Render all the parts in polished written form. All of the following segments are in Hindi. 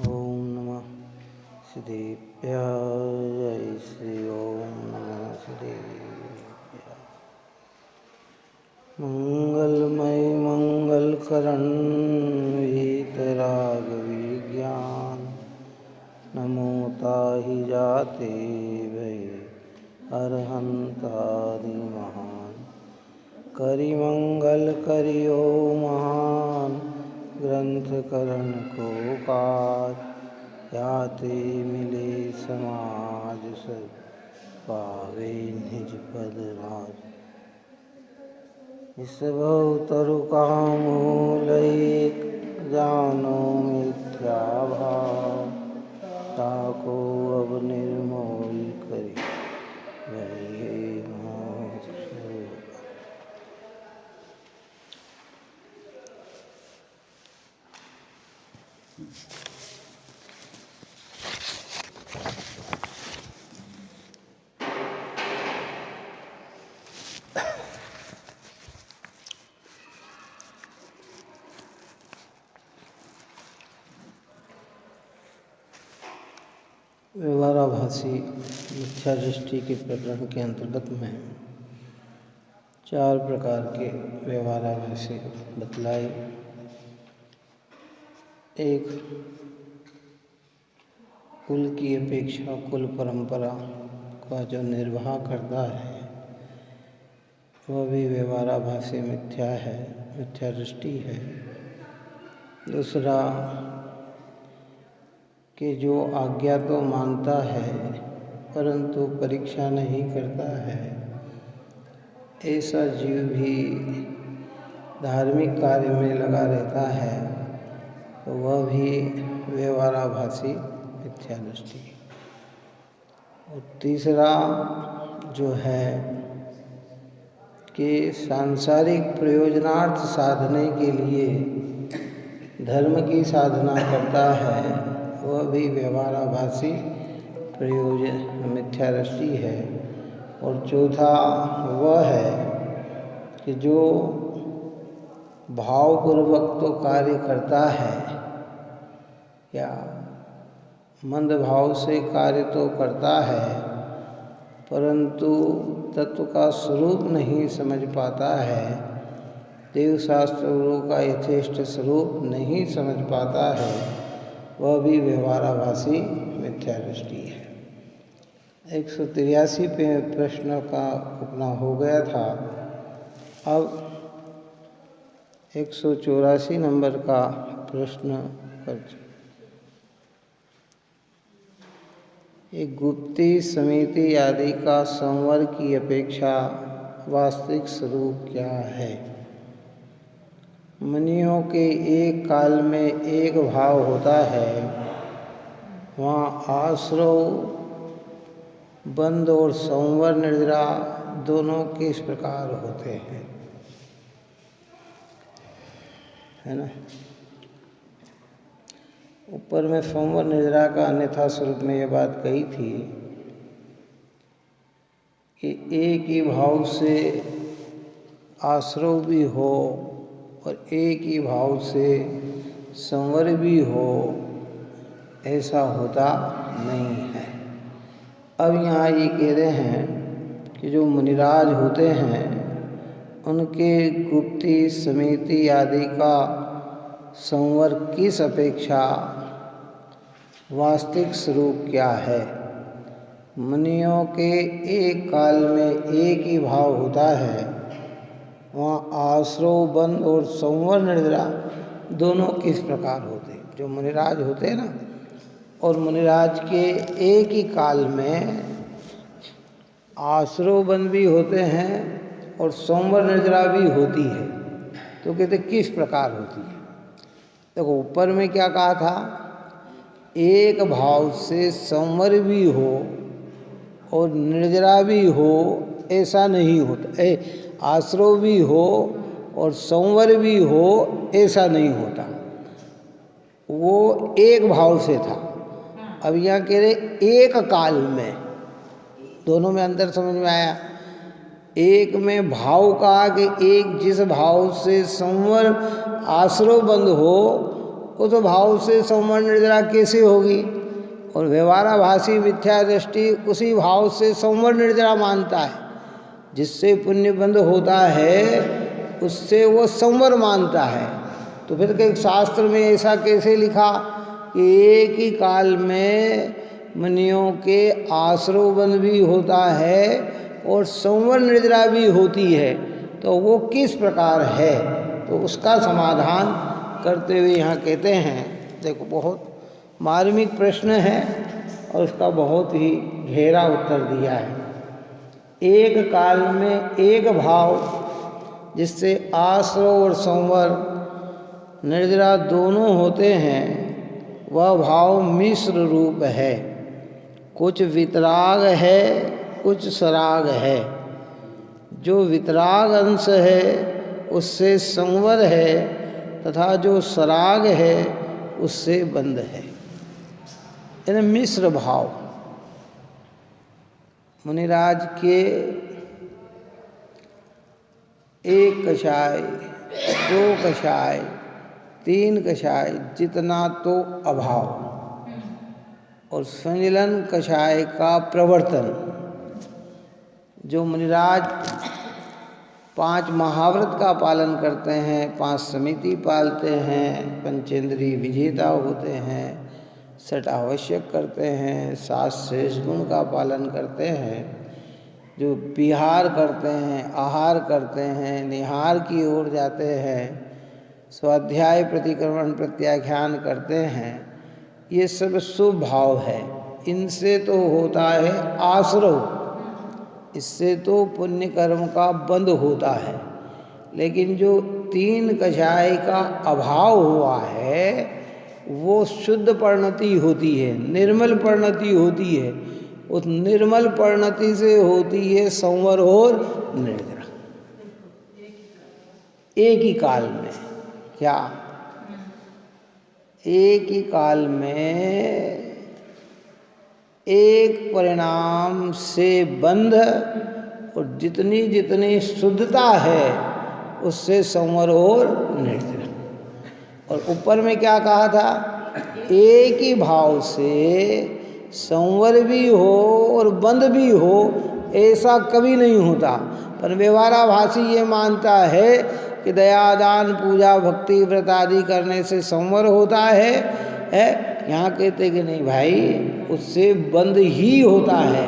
ओम नमः सिद्धेभ्याय जय श्री ओम नमः सिद्धेभ्याय। मंगलमय मंगलकरण वीतराग विज्ञान नमो ताहि जाते भय अरहंतादि महान। करि मंगल करियो महान ग्रंथ करण को काज। याते मिले समाज सब पावे निज पद राज। इस बहुतरु कामो लैक जानो मिथ्या भाव। ताको अब निर्मूल करी वही मोक्ष। व्यवहाराभासी मिथ्या दृष्टि के प्रकरण के अंतर्गत में 4 प्रकार के व्यवहाराभासी बतलाए। एक, कुल की अपेक्षा कुल परंपरा का जो निर्वाह करता है वह भी व्यवहाराभासी मिथ्या है, मिथ्या दृष्टि है। दूसरा, कि जो आज्ञा तो मानता है परंतु परीक्षा नहीं करता है, ऐसा जीव भी धार्मिक कार्य में लगा रहता है तो वह भी व्यवहाराभासी मिथ्या दृष्टि। और तीसरा जो है कि सांसारिक प्रयोजनार्थ साधने के लिए धर्म की साधना करता है, वह भी व्यवहाराभासी मिथ्या दृष्टि है। और चौथा वह है कि जो भावपूर्वक तो कार्य करता है या मंद भाव से कार्य तो करता है परंतु तत्व का स्वरूप नहीं समझ पाता है, देव शास्त्रों का यथेष्ट स्वरूप नहीं समझ पाता है, वह भी व्यवहाराभासी मिथ्या दृष्टि है। 183 पे प्रश्न का अपना हो गया था। अब 184 नंबर का प्रश्न कर। एक गुप्ती समिति आदि का संवर की अपेक्षा वास्तविक स्वरूप क्या है? मुनियों के एक काल में एक भाव होता है, वहाँ आश्रव बंद और संवर निर्जरा दोनों किस प्रकार होते हैं, है ना। ऊपर में संवर निर्जरा का अन्यथा स्वरूप में यह बात कही थी कि एक ही भाव से आश्रव भी हो और एक ही भाव से संवर भी हो, ऐसा होता नहीं है। अब यहाँ ये कह रहे हैं कि जो मुनिराज होते हैं उनके गुप्ती समिति आदि का संवर किस अपेक्षा वास्तविक स्वरूप क्या है। मुनियों के एक काल में एक ही भाव होता है, वहाँ आश्रव बंद और संवर निर्जरा दोनों किस प्रकार होते हैं। जो मुनिराज होते हैं ना, और मुनिराज के एक ही काल में आश्रव बंद भी होते हैं और संवर निर्जरा भी होती है, तो कहते किस प्रकार होती है। देखो ऊपर में क्या कहा था, एक भाव से संवर भी हो और निर्जरा भी हो, ऐसा नहीं होता। आश्रव भी हो और संवर भी हो, ऐसा नहीं होता। वो एक भाव से था। अब यहाँ कह रहे एक काल में, दोनों में अंतर समझ में आया। एक में भाव कहा कि एक जिस भाव से संवर आश्रव बंद हो उस भाव से संवर निर्जरा कैसे होगी। और व्यवहाराभासी मिथ्या दृष्टि उसी भाव से संवर निर्जरा मानता है, जिससे पुण्य बंद होता है उससे वो संवर मानता है। तो फिर के शास्त्र में ऐसा कैसे लिखा कि एक ही काल में मुनियों के आश्रव बंद भी होता है और संवर निर्जरा भी होती है, तो वो किस प्रकार है। तो उसका समाधान करते हुए यहाँ कहते हैं, देखो बहुत मार्मिक प्रश्न है और उसका बहुत ही गहरा उत्तर दिया है। एक काल में एक भाव जिससे आश्रव और संवर निर्जरा दोनों होते हैं, वह भाव मिश्र रूप है। कुछ वितराग है, कुछ सराग है। जो वितराग अंश है उससे संवर है तथा जो सराग है उससे बंध है। यानी मिश्र भाव। मुनिराज के एक कषाय, दो कषाय, तीन कषाय जितना तो अभाव, और संजलन कषाय का प्रवर्तन। जो मुनिराज 5 महाव्रत का पालन करते हैं, 5 समिति पालते हैं, पंचेंद्रिय विजेता होते हैं, 6 आवश्यक करते हैं, 7 शेष गुण का पालन करते हैं, जो विहार करते हैं, आहार करते हैं, निहार की ओर जाते हैं, स्वाध्याय प्रतिक्रमण प्रत्याख्यान करते हैं, ये सब शुभ भाव है। इनसे तो होता है आश्रव, इससे तो पुण्य कर्म का बंध होता है। लेकिन जो 3 कषाय का अभाव हुआ है वो शुद्ध परिणति होती है, निर्मल परिणति होती है। उस निर्मल परिणति से होती है संवर और निर्जरा एक ही काल में। क्या एक ही काल में एक परिणाम से बंध, और जितनी जितनी शुद्धता है उससे संवर और निर्जरा। और ऊपर में क्या कहा था, एक ही भाव से संवर भी हो और बंध भी हो, ऐसा कभी नहीं होता। पर व्यवहाराभासी ये मानता है कि दया दान पूजा भक्ति व्रत आदि करने से संवर होता है। यहाँ कहते कि नहीं भाई, उससे बंध ही होता है,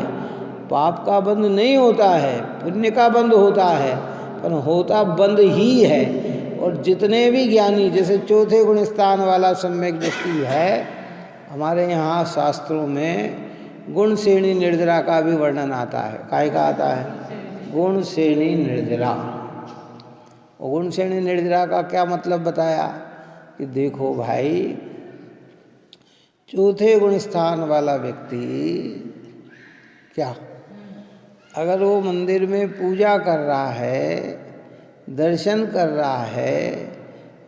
पाप का बंध नहीं होता है, पुण्य का बंध होता है, पर होता बंध ही है। और जितने भी ज्ञानी, जैसे चौथे गुण स्थान वाला सम्यक दृष्टि है, हमारे यहाँ शास्त्रों में गुण श्रेणी निर्जरा का भी वर्णन आता है। काय का आता है? गुण श्रेणी निर्जरा। और गुण श्रेणी निर्जरा का क्या मतलब बताया कि देखो भाई, चौथे गुण स्थान वाला व्यक्ति क्या, अगर वो मंदिर में पूजा कर रहा है, दर्शन कर रहा है,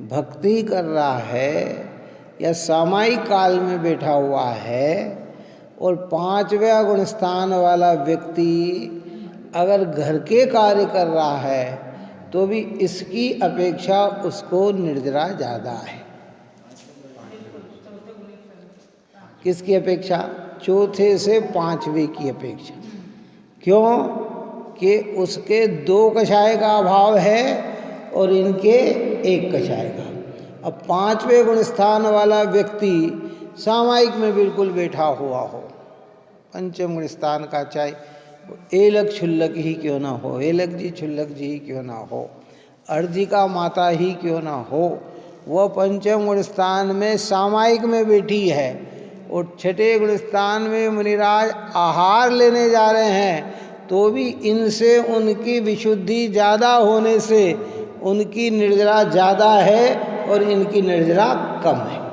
भक्ति कर रहा है, या सामायिक काल में बैठा हुआ है, और 5वें गुण स्थान वाला व्यक्ति अगर घर के कार्य कर रहा है तो भी इसकी अपेक्षा उसको निर्जरा ज़्यादा है। किसकी अपेक्षा? चौथे से 5वें की अपेक्षा। क्यों? कि उसके 2 कषाय का अभाव है और इनके 1 कषाय का। अब 5वें गुण स्थान वाला व्यक्ति सामायिक में बिल्कुल बैठा हुआ हो, पंचम गुण स्थान का चाहे एलक छुल्लक ही क्यों ना हो, एलक जी छुल्लक जी ही क्यों ना हो, अर्जिका माता ही क्यों ना हो, वह पंचम गुण स्थान में सामायिक में बैठी है, और 6ठे गुण स्थान में मुनिराज आहार लेने जा रहे हैं, तो भी इनसे उनकी विशुद्धि ज़्यादा होने से उनकी निर्जरा ज़्यादा है और इनकी निर्जरा कम है।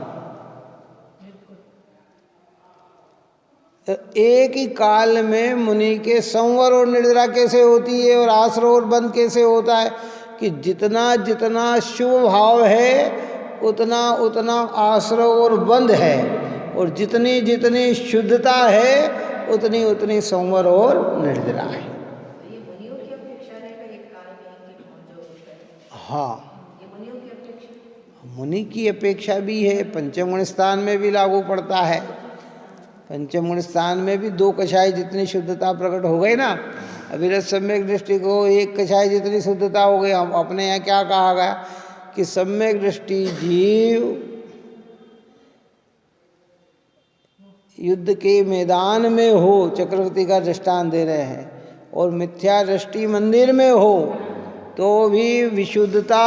तो एक ही काल में मुनि के संवर और निर्जरा कैसे होती है और आश्रव और बंध कैसे होता है कि जितना जितना शुभ भाव है उतना उतना आश्रव और बंध है, और जितनी जितनी शुद्धता है उतनी उतनी संवर और निर्जरा है। हाँ, मुनि की अपेक्षा भी है, पंचम गुण स्थान में भी लागू पड़ता है। पंचम गुण स्थान में भी 2 कषाय जितनी शुद्धता प्रकट हो गई ना। अविरत सम्यक दृष्टि को 1 कषाय जितनी शुद्धता हो गई। हम अपने यहाँ क्या कहा गया कि सम्यक दृष्टि जीव युद्ध के मैदान में हो, चक्रवर्ती का दृष्टांत दे रहे हैं, और मिथ्या दृष्टि मंदिर में हो तो भी विशुद्धता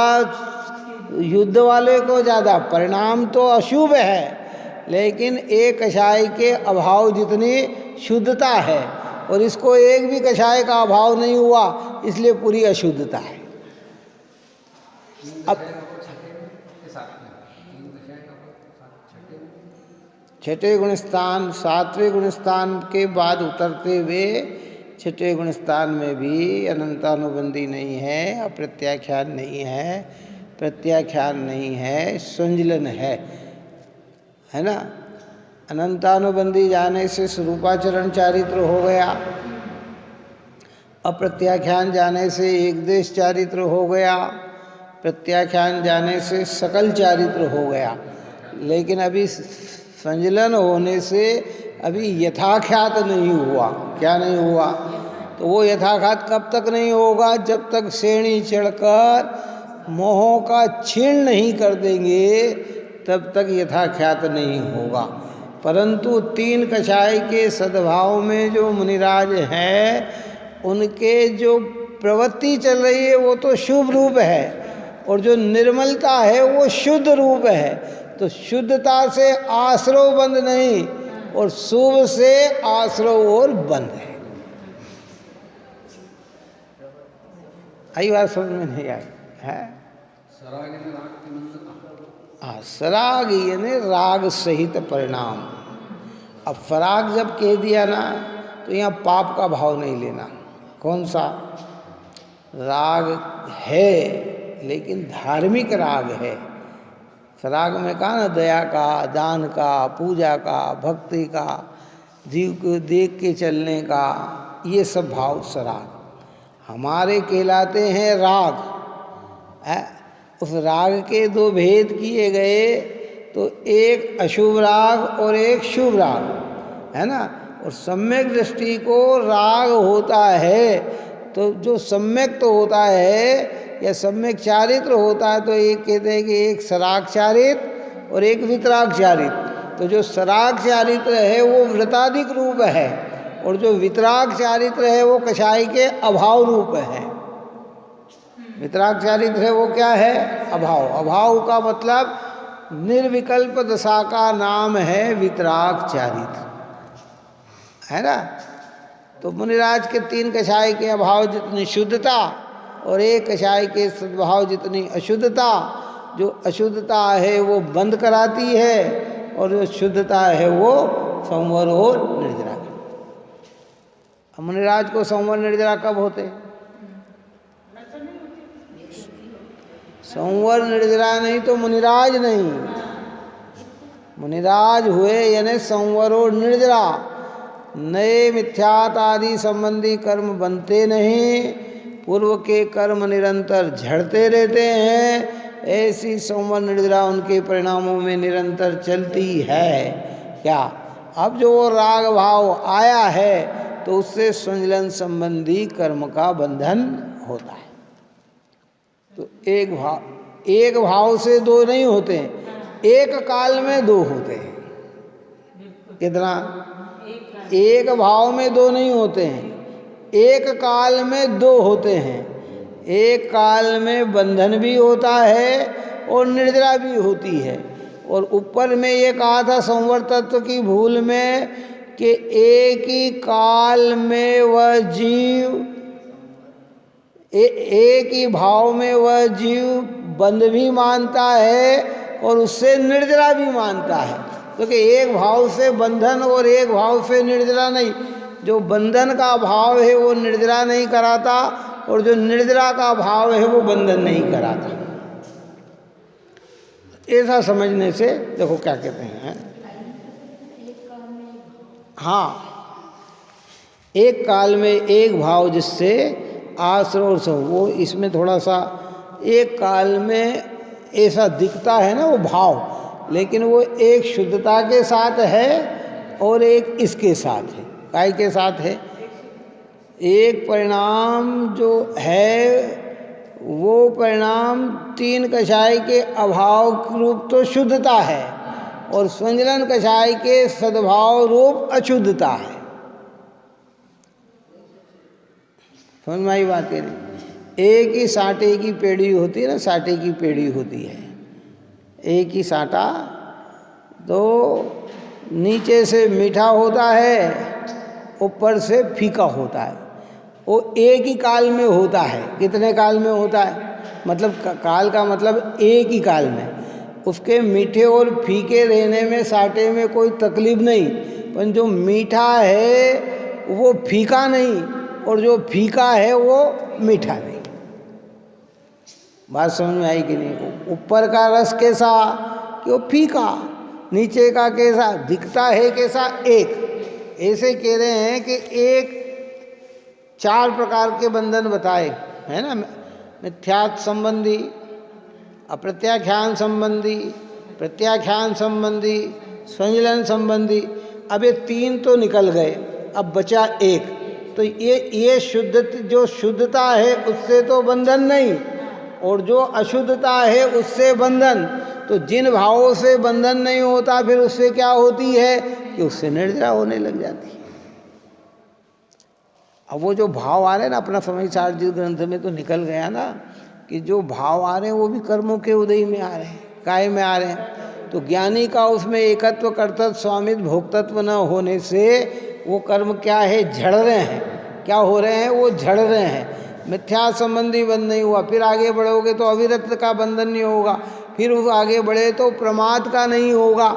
युद्ध वाले को ज़्यादा। परिणाम तो अशुभ है, लेकिन एक कषाय के अभाव जितनी शुद्धता है, और इसको एक भी कषाय का अभाव नहीं हुआ, इसलिए पूरी अशुद्धता है। अब छठे गुण स्थान, 7वें गुण स्थान के बाद उतरते हुए छठे गुण स्थान में भी अनंतानुबंधी नहीं है, अप्रत्याख्यान नहीं है, प्रत्याख्यान नहीं है, संजलन है ना। अनंतानुबंधी जाने से स्वरूपाचरण चारित्र हो गया, अप्रत्याख्यान जाने से एक देश चारित्र हो गया, प्रत्याख्यान जाने से सकल चारित्र हो गया। लेकिन अभी संजलन होने से अभी यथाख्यात नहीं हुआ। क्या नहीं हुआ? तो वो यथाख्यात कब तक नहीं होगा? जब तक श्रेणी चढ़कर मोहों का छीण नहीं कर देंगे तब तक यथाख्यात नहीं होगा। परंतु 3 कषाय के सद्भाव में जो मुनिराज हैं उनके जो प्रवृत्ति चल रही है वो तो शुभ रूप है, और जो निर्मलता है वो शुद्ध रूप है। तो शुद्धता से आश्रव बंद नहीं, और शुभ से आश्रव और बंद है। आई बात समझ में नहीं आई है? सराग यानी राग सहित परिणाम। अब फराग जब कह दिया ना तो यहाँ पाप का भाव नहीं लेना। कौन सा राग है, लेकिन धार्मिक राग है। सराग में कहा ना, दया का, दान का, पूजा का, भक्ति का, जीव को देख के चलने का, ये सब भाव सराग हमारे कहलाते हैं राग है। उस राग के 2 भेद किए गए, तो एक अशुभ राग और एक शुभ राग है ना। और सम्यक दृष्टि को राग होता है, तो जो सम्यक तो होता है या सम्यक चारित्र होता है, तो एक कहते हैं कि एक सराग चारित्र और एक वितराग चारित्र। तो जो सराग चारित्र है वो व्रताधिक रूप है, और जो वितराग चारित्र है वो कषाय के अभाव रूप है। वितराग चारित्र है वो क्या है? अभाव। अभाव का मतलब निर्विकल्प दशा का नाम है वितराग चारित्र, है ना। तो मुनिराज के 3 कषाय के अभाव जितनी शुद्धता और एक कषाय के सद्भाव जितनी अशुद्धता, जो अशुद्धता है वो बंद कराती है, और जो शुद्धता है वो संवर और निर्जरा। मुनिराज को संवर निर्जरा कब होते? संवर निर्जरा नहीं तो मुनिराज नहीं। मुनिराज हुए यानी संवर और निर्जरा। नए मिथ्यात आदि संबंधी कर्म बनते नहीं, पूर्व के कर्म निरंतर झड़ते रहते हैं। ऐसी संवर निर्जरा उनके परिणामों में निरंतर चलती है। क्या अब जो वो राग भाव आया है तो उससे संजलन संबंधी कर्म का बंधन होता है। तो एक भाव से 2 नहीं होते हैं, एक काल में 2 होते हैं। कितना? एक भाव में 2 नहीं होते हैं, एक काल में 2 होते हैं। एक काल में बंधन भी होता है और निर्जरा भी होती है। और ऊपर में ये कहा था संवर तत्व की भूल में कि एक ही काल में वह जीव, एक ही भाव में वह जीव बंध भी मानता है और उससे निर्जरा भी मानता है। क्योंकि एक भाव से बंधन और एक भाव से निर्जरा नहीं। जो बंधन का भाव है वो निर्जरा नहीं कराता, और जो निर्जरा का भाव है वो बंधन नहीं कराता। ऐसा समझने से देखो क्या कहते हैं। हाँ, एक काल में एक भाव जिससे आश्रय और सब, वो इसमें थोड़ा सा एक काल में ऐसा दिखता है ना वो भाव, लेकिन वो एक शुद्धता के साथ है और एक इसके साथ है। काय के साथ है? एक परिणाम जो है वो परिणाम तीन कषाय के अभाव रूप तो शुद्धता है, और स्वंजलन कषाय के सद्भाव रूप अशुद्धता है। समझ में आई बात है? एक ही साटे की पेड़ी होती है ना, साटे की पेड़ी होती है, एक ही साटा, तो नीचे से मीठा होता है, ऊपर से फीका होता है। वो एक ही काल में होता है। कितने काल में होता है? मतलब काल का मतलब एक ही काल में। उसके मीठे और फीके रहने में साटे में कोई तकलीफ नहीं, पर जो मीठा है वो फीका नहीं, और जो फीका है वो मीठा नहीं। बात समझ में आई कि नहीं? ऊपर का रस कैसा कि वो फीका, नीचे का कैसा दिखता है, कैसा एक। ऐसे कह रहे हैं कि एक चार प्रकार के बंधन बताए है ना, मिथ्यात्व संबंधी, अप्रत्याख्यान संबंधी, प्रत्याख्यान संबंधी, स्वंजलन संबंधी। अब ये तीन तो निकल गए, अब बचा एक। तो ये शुद्ध, जो शुद्धता है उससे तो बंधन नहीं, और जो अशुद्धता है उससे बंधन। तो जिन भावों से बंधन नहीं होता, फिर उससे क्या होती है कि उससे निर्जरा होने लग जाती है। अब वो जो भाव आ रहे हैं ना, अपना समय सार जिस ग्रंथ में तो निकल गया ना कि जो भाव आ रहे हैं वो भी कर्मों के उदय में आ रहे हैं, काय में आ रहे हैं। तो ज्ञानी का उसमें एकत्व, कर्तव्य, स्वामित्व, भोक्तत्व न होने से वो कर्म क्या है, झड़ रहे हैं। क्या हो रहे हैं? वो झड़ रहे हैं। मिथ्या संबंधी बंध नहीं हुआ, फिर आगे बढ़ोगे तो अविरत का बंधन नहीं होगा, फिर वो आगे बढ़े तो प्रमाद का नहीं होगा,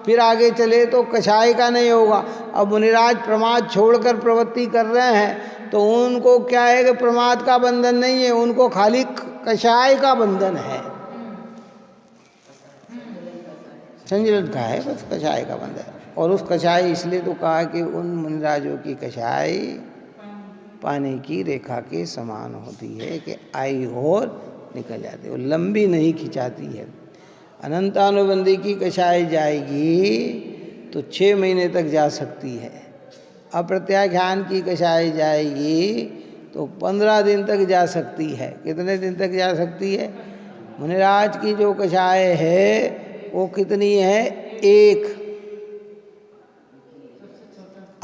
फिर आगे चले तो कषाय का नहीं होगा। अब मुनिराज प्रमाद छोड़कर प्रवृत्ति कर रहे हैं, तो उनको क्या है कि प्रमाद का बंधन नहीं है, उनको खाली कषाय का बंधन है, संजलन का है, बस कषाय का बंधन। और उस कषाय इसलिए तो कहा कि उन मुनिराजों की कषाय पानी की रेखा के समान होती है कि आई और निकल जाती है, वो लंबी नहीं खिंचाती है। अनंतानुबंधी की कषाय जाएगी तो 6 महीने तक जा सकती है। अप्रत्याख्यान की कषाय जाएगी तो 15 दिन तक जा सकती है। कितने दिन तक जा सकती है? मुनिराज की जो कषाय है वो कितनी है? एक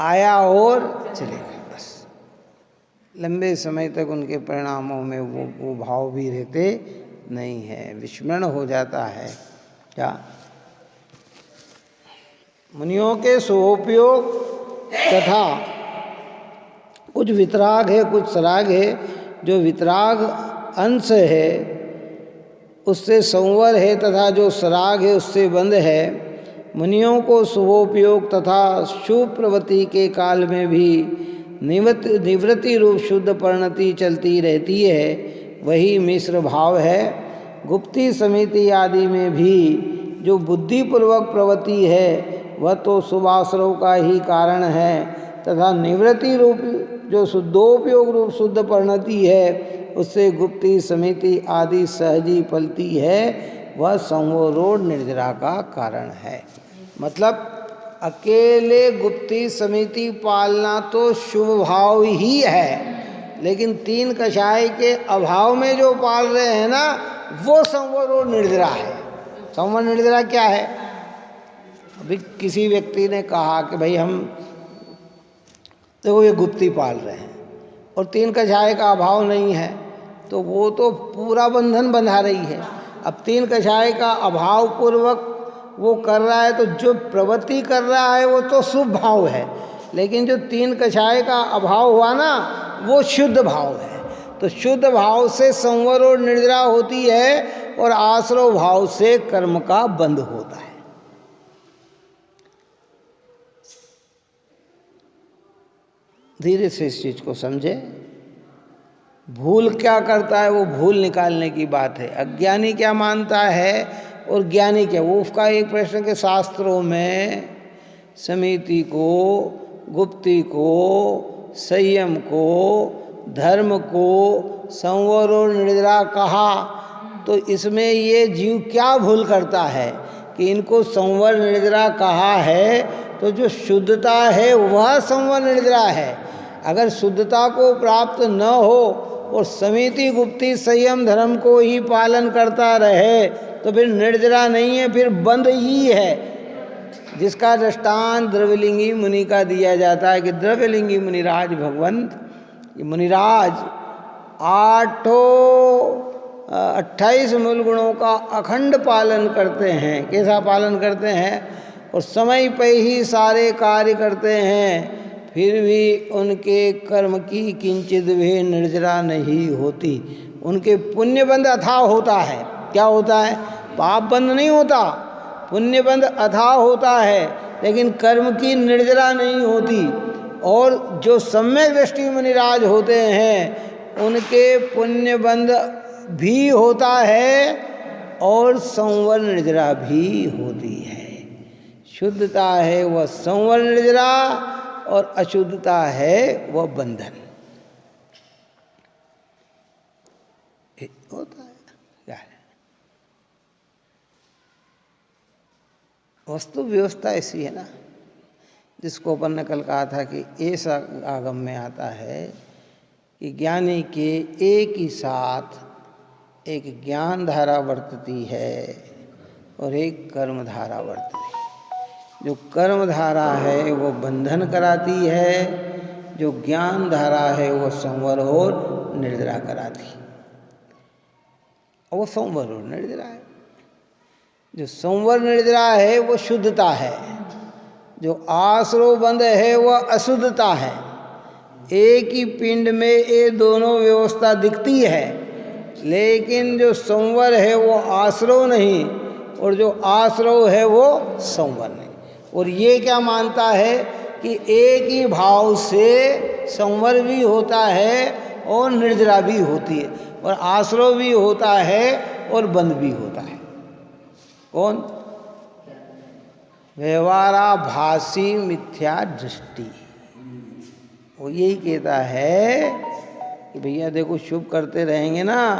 आया और चले गए, बस। लंबे समय तक उनके परिणामों में वो भाव भी रहते नहीं है, विस्मरण हो जाता है। क्या मुनियों के स्वोपयोग तथा कुछ वितराग है, कुछ सराग है। जो वितराग अंश है उससे संवर है, तथा जो सराग है उससे बंध है। मुनियों को शुभोपयोग तथा शुभ प्रवृत्ति के काल में भी निवृत्ति रूप शुद्ध परिणति चलती रहती है, वही मिश्र भाव है। गुप्ती समिति आदि में भी जो बुद्धिपूर्वक प्रवृत्ति है वह तो शुभाश्रव का ही कारण है, तथा निवृत्ति रूप जो शुद्धोपयोग रूप शुद्ध परिणति है उससे गुप्ती समिति आदि सहजी फलती है, वह संवरोध निर्जरा का कारण है। मतलब अकेले गुप्ती समिति पालना तो शुभ भाव ही है, लेकिन तीन कषाय के अभाव में जो पाल रहे हैं ना, वो संवर निर्जरा है। संवर निर्जरा क्या है? अभी किसी व्यक्ति ने कहा कि भाई हम तो ये गुप्ती पाल रहे हैं और तीन कषाय का अभाव नहीं है, तो वो तो पूरा बंधन बंधा रही है। अब तीन कषाय का अभाव पूर्वक वो कर रहा है, तो जो प्रवृत्ति कर रहा है वो तो शुभ भाव है, लेकिन जो तीन कषाय का अभाव हुआ ना, वो शुद्ध भाव है। तो शुद्ध भाव से संवर और निर्जरा होती है, और आश्रव भाव से कर्म का बंध होता है। धीरे से इस चीज को समझे। भूल क्या करता है, वो भूल निकालने की बात है। अज्ञानी क्या मानता है और ज्ञानी क्या, वो उसका एक प्रश्न के शास्त्रों में समिति को, गुप्ती को, संयम को, धर्म को संवर और निर्जरा कहा, तो इसमें ये जीव क्या भूल करता है कि इनको संवर निर्जरा कहा है, तो जो शुद्धता है वह संवर निर्जरा है। अगर शुद्धता को प्राप्त न हो और समिति गुप्ती संयम धर्म को ही पालन करता रहे तो फिर निर्जरा नहीं है, फिर बंद ही है। जिसका दृष्टांत द्रव्यलिंगी मुनि का दिया जाता है कि द्रव्यलिंगी मुनिराज भगवंत मुनिराज 28 मूल गुणों का अखंड पालन करते हैं। कैसा पालन करते हैं? और समय पे ही सारे कार्य करते हैं, फिर भी उनके कर्म की किंचित भी निर्जरा नहीं होती। उनके पुण्य बंध अथाह होता है। क्या होता है? पाप बंध नहीं होता, पुण्य बंध अथाह होता है, लेकिन कर्म की निर्जरा नहीं होती। और जो सम्यक दृष्टि मुनिराज होते हैं उनके पुण्य बंध भी होता है और संवर निर्जरा भी होती है। शुद्धता है वह संवर निर्जरा और अशुद्धता है वह बंधन होता है। क्या है वस्तु व्यवस्था ऐसी है ना, जिसको अपन ने कल कहा था कि ऐसा आगम में आता है कि ज्ञानी के एक ही साथ एक ज्ञान धारा वर्तती है और एक कर्म धारा वर्तती है। जो कर्म धारा है वो बंधन कराती है, जो ज्ञान धारा है वो संवर और निर्जरा कराती है। और वो संवर और निर्जरा है। जो संवर निर्जरा है वो शुद्धता है, जो आश्रव बंध है वह अशुद्धता है। एक ही पिंड में ये दोनों व्यवस्था दिखती है, लेकिन जो संवर है वो आश्रव नहीं और जो आश्रव है वो संवर नहीं। और ये क्या मानता है कि एक ही भाव से संवर भी होता है और निर्जरा भी होती है, और आश्रव भी होता है और बंध भी होता है। कौन? व्यवहाराभासी मिथ्या दृष्टि। वो यही कहता है कि भैया देखो, शुभ करते रहेंगे ना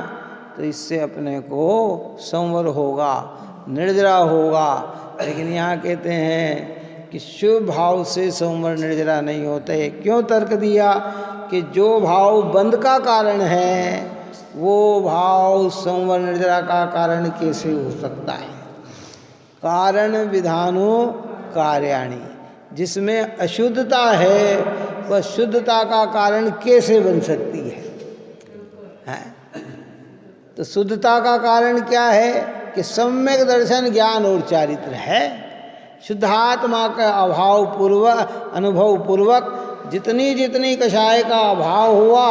तो इससे अपने को संवर होगा, निर्जरा होगा। लेकिन यहाँ कहते हैं कि शुभ भाव से संवर निर्जरा नहीं होते। क्यों तर्क दिया कि जो भाव बंध का कारण है वो भाव संवर निर्जरा का कारण कैसे हो सकता है? कारण विधानो कार्याणि, जिसमें अशुद्धता है वह शुद्धता का कारण कैसे बन सकती है? तो शुद्धता का कारण क्या है कि सम्यक दर्शन ज्ञान और चारित्र है। शुद्धात्मा का अभाव पूर्वक अनुभव पूर्वक जितनी जितनी कषाय का अभाव हुआ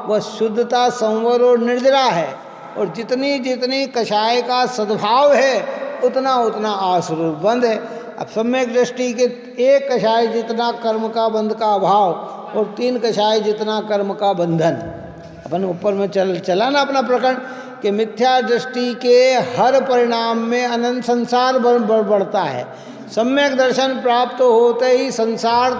वह शुद्धता संवर और निर्जरा है, और जितनी जितनी कषाय का सद्भाव है उतना उतना आश्रव बंध है। अब सम्यक दृष्टि के एक कषाय जितना कर्म का बंध का अभाव और 3 कषाय जितना कर्म का बंधन। अपन ऊपर में चला ना अपना प्रकरण कि मिथ्या दृष्टि के हर परिणाम में अनंत संसार बढ़ता है। सम्यक दर्शन प्राप्त होते ही संसार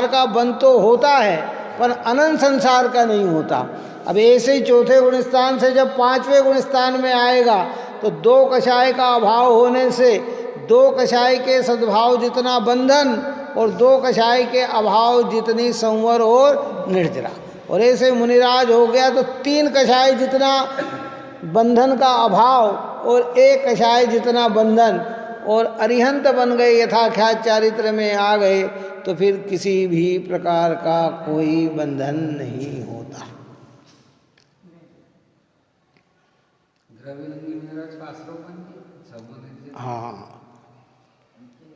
का बंध तो होता है, पर अनंत संसार का नहीं होता। अब ऐसे ही चौथे गुण स्थान से जब 5वें गुण स्थान में आएगा तो 2 कषाय का अभाव होने से 2 कषाय के सद्भाव जितना बंधन और 2 कषाय के अभाव जितनी संवर और निर्जरा, और ऐसे मुनिराज हो गया तो 3 कषाय जितना बंधन का अभाव और 1 कषाय जितना बंधन, और अरिहंत बन गए, यथाख्यात चारित्र में आ गए, तो फिर किसी भी प्रकार का कोई बंधन नहीं होता। हाँ,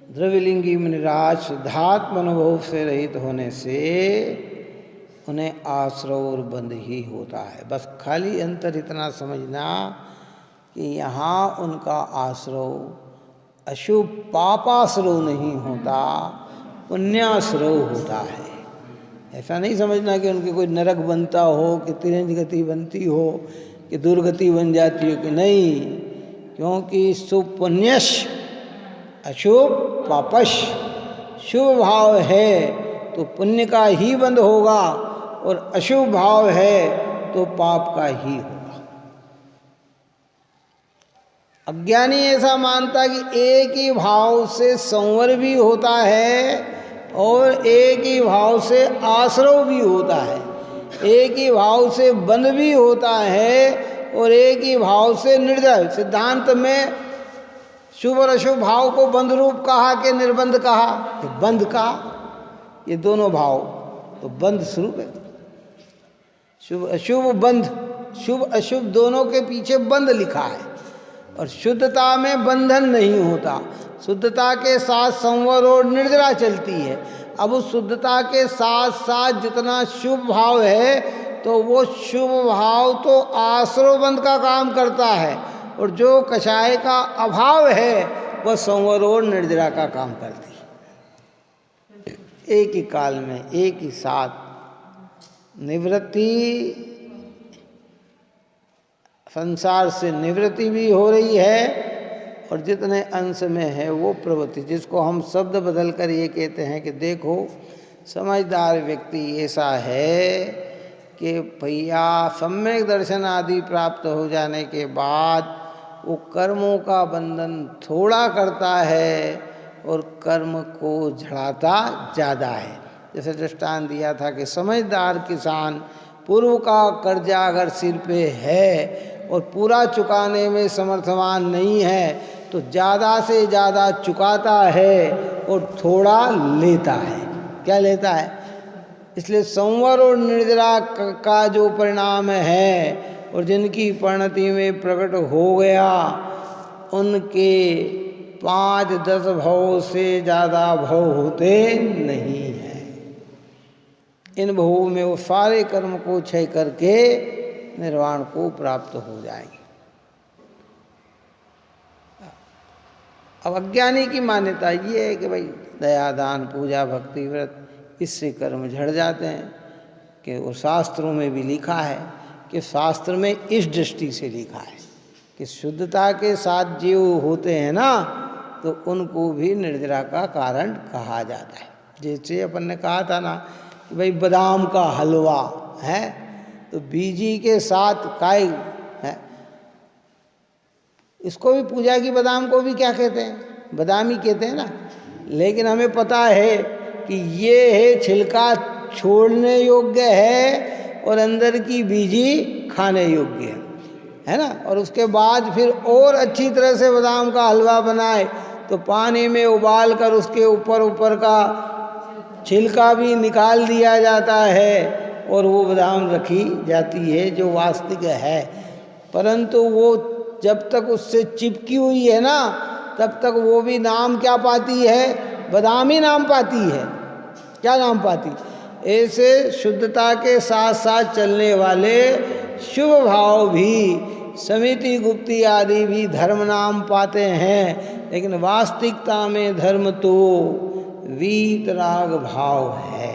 द्रव्यलिंगी मुनिराज शुद्धात्म अनुभव से रहित होने से उन्हें आश्रव और बंध ही होता है। बस खाली अंतर इतना समझना कि यहाँ उनका आश्रव अशुभ पापाश्रव नहीं होता, पुण्याश्रव होता है। ऐसा नहीं समझना कि उनके कोई नरक बनता हो, कि तिरंज गति बनती हो, कि दुर्गति बन जाती हो, कि नहीं। क्योंकि शुभ पुण्यश अशुभ पापश, शुभ भाव है तो पुण्य का ही बंध होगा और अशुभ भाव है तो पाप का ही होगा। अज्ञानी ऐसा मानता कि एक ही भाव से संवर भी होता है और एक ही भाव से आश्रव भी होता है, एक ही भाव से बंध भी होता है और एक ही भाव से निर्जर। सिद्धांत में शुभ और अशुभ भाव को बंध रूप कहा कि निर्बंध कहा? तो बंध कहा। ये दोनों भाव तो बंध स्वरूप है। शुभ अशुभ बंध, शुभ अशुभ दोनों के पीछे बंध लिखा है। और शुद्धता में बंधन नहीं होता, शुद्धता के साथ संवर और निर्जरा चलती है। अब उस शुद्धता के साथ साथ जितना शुभ भाव है तो वो शुभ भाव तो आश्रव बंध का काम करता है, और जो कषाय का अभाव है वह संवर और निर्जरा का काम करती है। एक ही काल में एक ही साथ निवृत्ति, संसार से निवृत्ति भी हो रही है और जितने अंश में है वो प्रवृत्ति, जिसको हम शब्द बदल कर ये कहते हैं कि देखो समझदार व्यक्ति ऐसा है कि भैया सम्यक दर्शन आदि प्राप्त हो जाने के बाद वो कर्मों का बंधन थोड़ा करता है और कर्म को झड़ाता ज़्यादा है। जैसे दृष्टांत दिया था कि समझदार किसान पूर्व का कर्जा अगर सिर पे है और पूरा चुकाने में समर्थवान नहीं है तो ज़्यादा से ज़्यादा चुकाता है और थोड़ा लेता है। क्या लेता है? इसलिए संवर और निर्जरा का जो परिणाम है और जिनकी परिणति में प्रकट हो गया, उनके 5-10 भव से ज़्यादा भव होते नहीं हैं। इन भवों में वो सारे कर्म को क्षय करके निर्वाण को प्राप्त हो जाएंगे। अब अज्ञानी की मान्यता ये है कि भाई दया, दान, पूजा, भक्ति, व्रत, इससे कर्म झड़ जाते हैं। कि वो शास्त्रों में भी लिखा है कि शास्त्र में इस दृष्टि से लिखा है कि शुद्धता के साथ जीव होते हैं ना तो उनको भी निर्जरा का कारण कहा जाता है। जैसे अपन ने कहा था ना कि भाई बादाम का हलवा है तो बीजी के साथ काय है, इसको भी पूजा की बादाम को भी क्या कहते हैं? बादाम ही कहते हैं ना। लेकिन हमें पता है कि ये है छिलका छोड़ने योग्य है और अंदर की बीजी खाने योग्य है ना। और उसके बाद फिर और अच्छी तरह से बादाम का हलवा बनाए तो पानी में उबाल कर उसके ऊपर का छिलका भी निकाल दिया जाता है और वो बादाम रखी जाती है जो वास्तविक है। परंतु वो जब तक उससे चिपकी हुई है ना तब तक वो भी नाम क्या पाती है? बादाम ही नाम पाती है। क्या नाम पाती? ऐसे शुद्धता के साथ साथ चलने वाले शुभ भाव भी, समिति, गुप्ती आदि भी धर्म नाम पाते हैं, लेकिन वास्तविकता में धर्म तो वीतराग भाव है।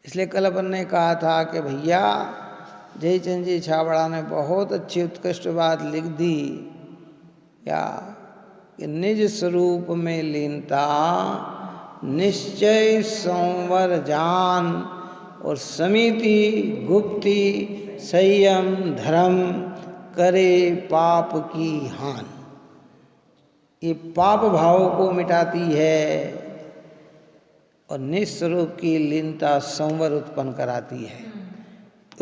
इसलिए कल अपन ने कहा था कि भैया जयचंद जी छाबड़ा ने बहुत अच्छी उत्कृष्ट बात लिख दी क्या कि निज स्वरूप में लीनता, निश्चय, संवर, जान और समिति, गुप्ती, संयम, धर्म करे पाप की हान। ये पाप भाव को मिटाती है और निस्वरूप की लीनता संवर उत्पन्न कराती है।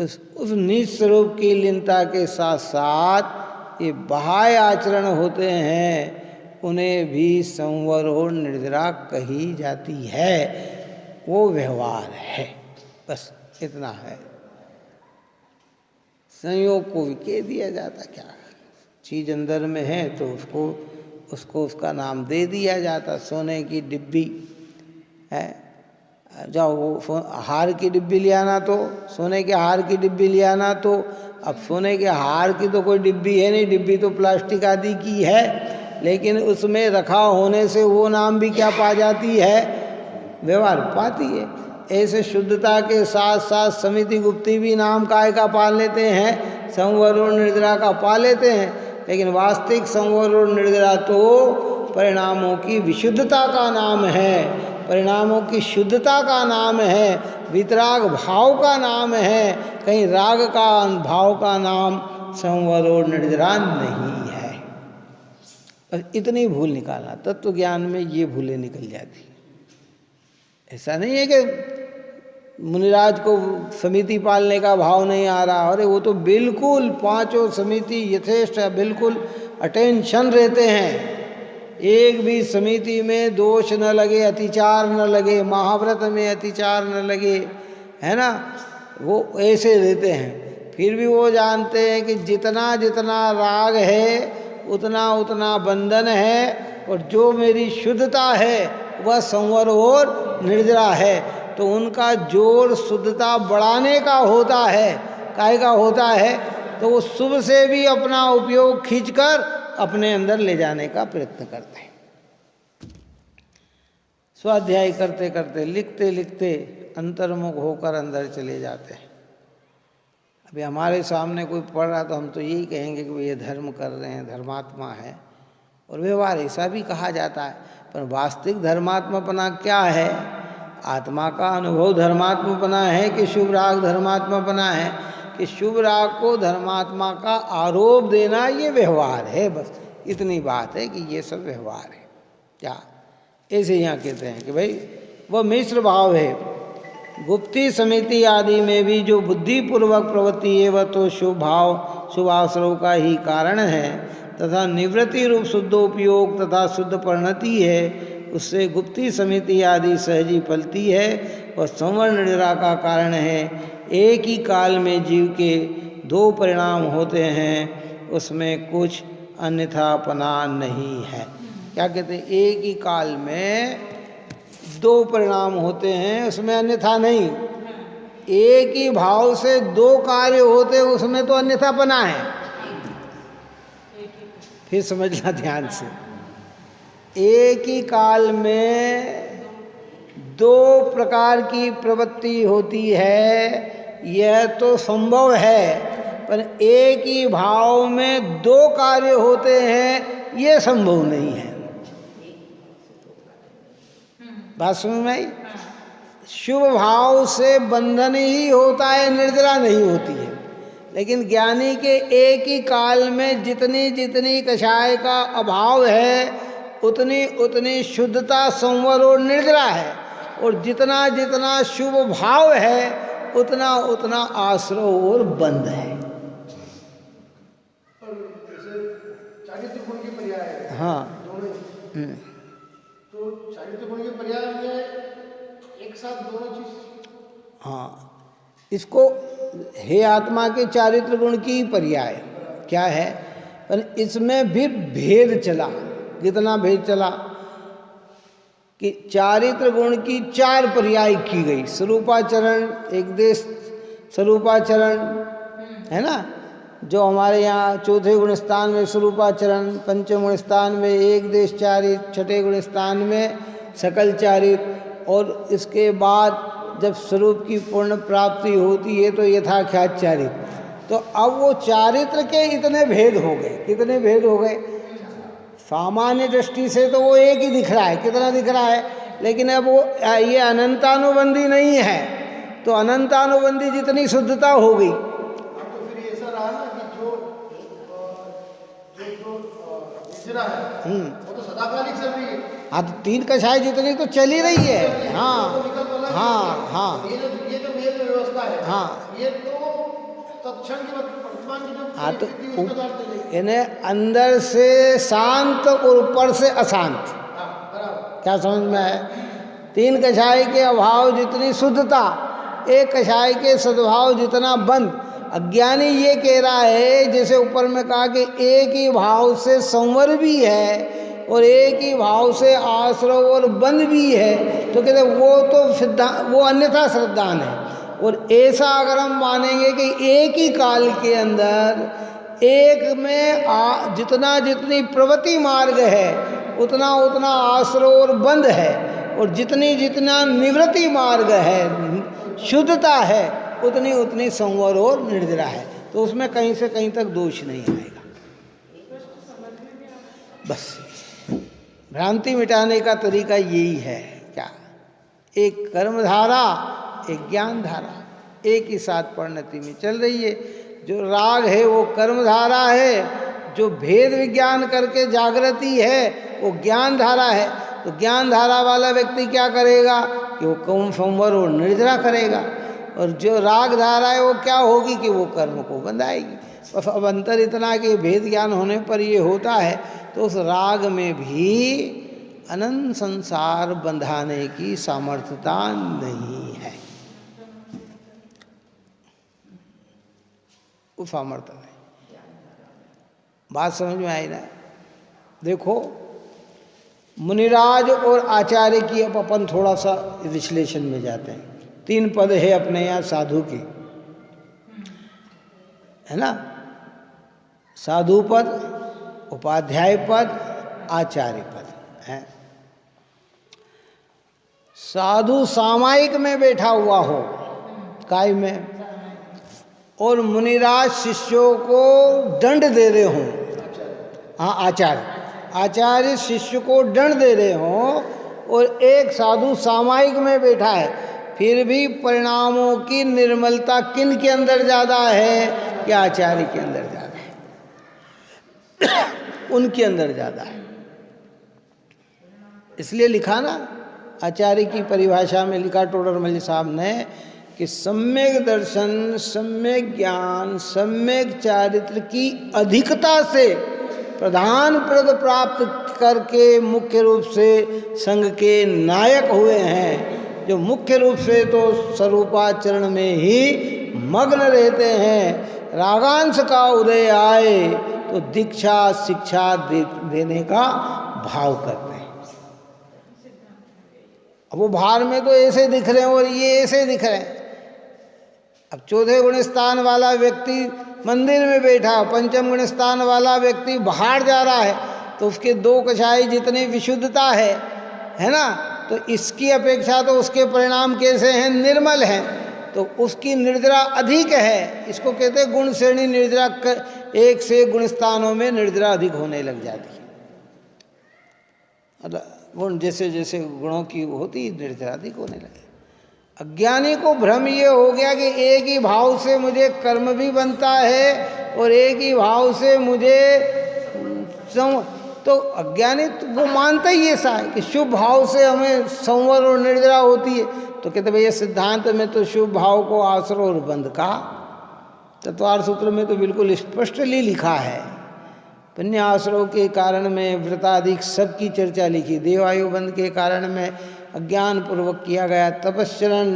उस निस्वरूप की लीनता के साथ साथ ये बाह्य आचरण होते हैं, उन्हें भी संवर और निर्जरा कही जाती है। वो व्यवहार है, बस इतना है। संयोग को भी कह दिया जाता, क्या चीज़ अंदर में है तो उसको उसका नाम दे दिया जाता। सोने की डिब्बी है, जाओ वो हार की डिब्बी ले आना, तो सोने के हार की डिब्बी ले आना, तो अब सोने के हार की तो कोई डिब्बी है नहीं, डिब्बी तो प्लास्टिक आदि की है, लेकिन उसमें रखा होने से वो नाम भी क्या पा जाती है? व्यवहार पाती है। ऐसे शुद्धता के साथ साथ समिति, गुप्ती भी नाम काय का पा लेते हैं, संवर और निर्जरा का पा लेते हैं, लेकिन वास्तविक संवर और निर्जरा तो परिणामों की विशुद्धता का नाम है, परिणामों की शुद्धता का नाम है, वितराग भाव का नाम है। कहीं राग का भाव का नाम संवर और निर्जरा नहीं है। बस इतनी भूल निकालना, तत्व ज्ञान में ये भूलें निकल जाती। ऐसा नहीं है कि मुनिराज को समिति पालने का भाव नहीं आ रहा, अरे वो तो बिल्कुल पांचों समिति यथेष्ट है, बिल्कुल अटेंशन रहते हैं, एक भी समिति में दोष न लगे, अतिचार न लगे, महाव्रत में अतिचार न लगे, है ना, वो ऐसे रहते हैं। फिर भी वो जानते हैं कि जितना जितना राग है उतना उतना बंधन है, और जो मेरी शुद्धता है वह संवर और निर्जरा है। तो उनका जोर शुद्धता बढ़ाने का होता है, काहे का होता है, तो वो शुभ से भी अपना उपयोग खींचकर अपने अंदर ले जाने का प्रयत्न करते हैं। स्वाध्याय करते करते, लिखते लिखते अंतर्मुख होकर अंदर चले जाते हैं। अभी हमारे सामने कोई पढ़ रहा तो हम तो यही कहेंगे कि ये धर्म कर रहे हैं, धर्मात्मा है, और व्यवहार ऐसा भी कहा जाता है। पर वास्तविक धर्मात्मापना क्या है? आत्मा का अनुभव धर्मात्मापना है कि शुभ राग धर्मात्मापना है? कि शुभ राग को धर्मात्मा का आरोप देना ये व्यवहार है। बस इतनी बात है कि ये सब व्यवहार है। क्या ऐसे यहाँ कहते हैं कि भाई वह मिश्र भाव है। गुप्ती समिति आदि में भी जो बुद्धिपूर्वक प्रवृत्ति है वह तो शुभ भाव शुभाश्रव का ही कारण है, तथा निवृत्ति रूप शुद्ध उपयोग तथा शुद्ध परिणति है, उससे गुप्ती समिति आदि सहजी फलती है, वह संवर निर्जरा का कारण है। एक ही काल में जीव के दो परिणाम होते हैं, उसमें कुछ अन्यथापना नहीं है। क्या कहते हैं? एक ही काल में दो परिणाम होते हैं, उसमें अन्यथा नहीं। एक ही भाव से दो कार्य होते हैं, उसमें तो अन्यथापना है। फिर समझना ध्यान से, एक ही काल में दो प्रकार की प्रवृत्ति होती है, यह तो संभव है, पर एक ही भाव में दो कार्य होते हैं यह संभव नहीं है। बात समझ में आई? शुभ भाव से बंधन ही होता है, निर्जरा नहीं होती है। लेकिन ज्ञानी के एक ही काल में जितनी जितनी कषाय का अभाव है उतनी उतनी शुद्धता संवर और निर्जरा है, और जितना जितना शुभ भाव है उतना उतना आश्रव और बंध है। चारित्र गुण के पर्याय है। हाँ, तो चारित्र गुण के पर्याय में एक साथ दोनों चीज। हाँ, इसको हे आत्मा के चारित्र गुण की पर्याय क्या है, पर इसमें भी भेद चला। कितना भेद चला कि चारित्र गुण की चार पर्याय की गई। स्वरूपाचरण, एक देश स्वरूपाचरण है ना, जो हमारे यहाँ चौथे गुण स्थान में स्वरूपाचरण, पंचम गुण स्थान में एक देश चारित, छठे गुण स्थान में सकल चारित, और इसके बाद जब स्वरूप की पूर्ण प्राप्ति होती है तो यथाख्यात चारित। तो अब वो चारित्र के इतने भेद हो गए। कितने भेद हो गए? सामान्य दृष्टि से तो वो एक ही दिख रहा है। कितना दिख रहा है? लेकिन अब वो ये अनंतानुबंधी नहीं है, तो अनंतानुबंधी जितनी शुद्धता हो गई। तो फिर ऐसा रहा ना कि जो निर्जरा है वो तो सदाकालिक चल रही है। हाँ, तो तीन कषाय जितनी तो चल ही रही है। हाँ हाँ हाँ, ये जो वेद व्यवस्था है, हाँ, ये तो तत्क्षण की वर्तमान की जो हाँ, तो परिस्थिति उसका जानते नहीं। इन्हें अंदर से शांत और ऊपर से अशांत। बराबर। क्या समझ में है? तीन कषाय के अभाव जितनी शुद्धता, एक कषाय के सद्भाव जितना बंध। अज्ञानी ये कह रहा है, जैसे ऊपर में कहा कि एक ही भाव से संवर भी है और एक ही भाव से आश्रव और बंध भी है, तो कहते वो तो सिद्धांत, वो अन्यथा श्रद्धान है। और ऐसा अगर हम मानेंगे कि एक ही काल के अंदर एक में जितना जितनी प्रवृत्ति मार्ग है उतना उतना आश्रव और बंध है, और जितनी जितना निवृत्ति मार्ग है, शुद्धता है, उतनी उतनी संवर और निर्जरा है, तो उसमें कहीं से कहीं तक दोष नहीं आएगा। बस भ्रांति मिटाने का तरीका यही है। क्या? एक कर्मधारा, एक ज्ञान धारा एक ही साथ परिणति में चल रही है। जो राग है वो कर्म धारा है, जो भेद विज्ञान करके जागृति है वो ज्ञान धारा है। तो ज्ञान धारा वाला व्यक्ति क्या करेगा कि वो कौम संवर और निर्जरा करेगा, और जो राग धारा है वो क्या होगी कि वो कर्म को बंधाएगी। बस अब अंतर इतना कि भेद ज्ञान होने पर ये होता है, तो उस राग में भी अनंत संसार बंधाने की सामर्थ्यता नहीं है, वो सामर्थ्य नहीं। बात समझ में आई ना? देखो मुनिराज और आचार्य की अब अपन थोड़ा सा विश्लेषण में जाते हैं। 3 पद है अपने यहाँ साधु की, है ना? साधु पद, उपाध्याय पद, आचार्य पद है। साधु सामायिक में बैठा हुआ हो, काय में, और मुनिराज शिष्यों को दंड दे रहे हों। हाँ, आचार्य शिष्य को दंड दे रहे हों, और एक साधु सामायिक में बैठा है, फिर भी परिणामों की निर्मलता किन के अंदर ज़्यादा है कि आचार्य के अंदर ज़्यादा है? उनके अंदर ज़्यादा है। इसलिए लिखा ना, आचार्य की परिभाषा में लिखा टोडरमल साहब ने कि सम्यक दर्शन, सम्यक ज्ञान, सम्यक चारित्र की अधिकता से प्रधान पद प्राप्त करके मुख्य रूप से संघ के नायक हुए हैं, जो मुख्य रूप से तो स्वरूपाचरण में ही मग्न रहते हैं। रागांश का उदय आए तो दीक्षा शिक्षा देने का भाव करते हैं। अब वो बाहर में तो ऐसे दिख रहे हैं और ये ऐसे दिख रहे हैं। अब 4 गुण स्थान वाला व्यक्ति मंदिर में बैठा, 5म गुण स्थान वाला व्यक्ति बाहर जा रहा है, तो उसके 2 कछाई जितनी विशुद्धता है ना, तो इसकी अपेक्षा तो उसके परिणाम कैसे हैं? निर्मल हैं। तो उसकी निर्जरा अधिक है। इसको कहते हैं गुण श्रेणी निर्जरा। 1 से गुण स्थानों में निर्जरा अधिक होने लग जाती है। मतलब गुण जैसे जैसे गुणों की होती है, निर्जरा अधिक होने लगे। अज्ञानी को भ्रम ये हो गया कि एक ही भाव से मुझे कर्म भी बनता है और एक ही भाव से मुझे तो अज्ञानी तो वो मानता ही ऐसा है कि शुभ भाव से हमें संवर और निर्जरा होती है। तो कहते भैया सिद्धांत में तो शुभ भाव को आश्रय और बंध का, तत्वार्थ सूत्र में तो बिल्कुल स्पष्टली लिखा है। पुण्य आश्रयों के कारण में व्रताधिक सबकी चर्चा लिखी, देवायु बंध के कारण में अज्ञान पूर्वक किया गया तपस्चरण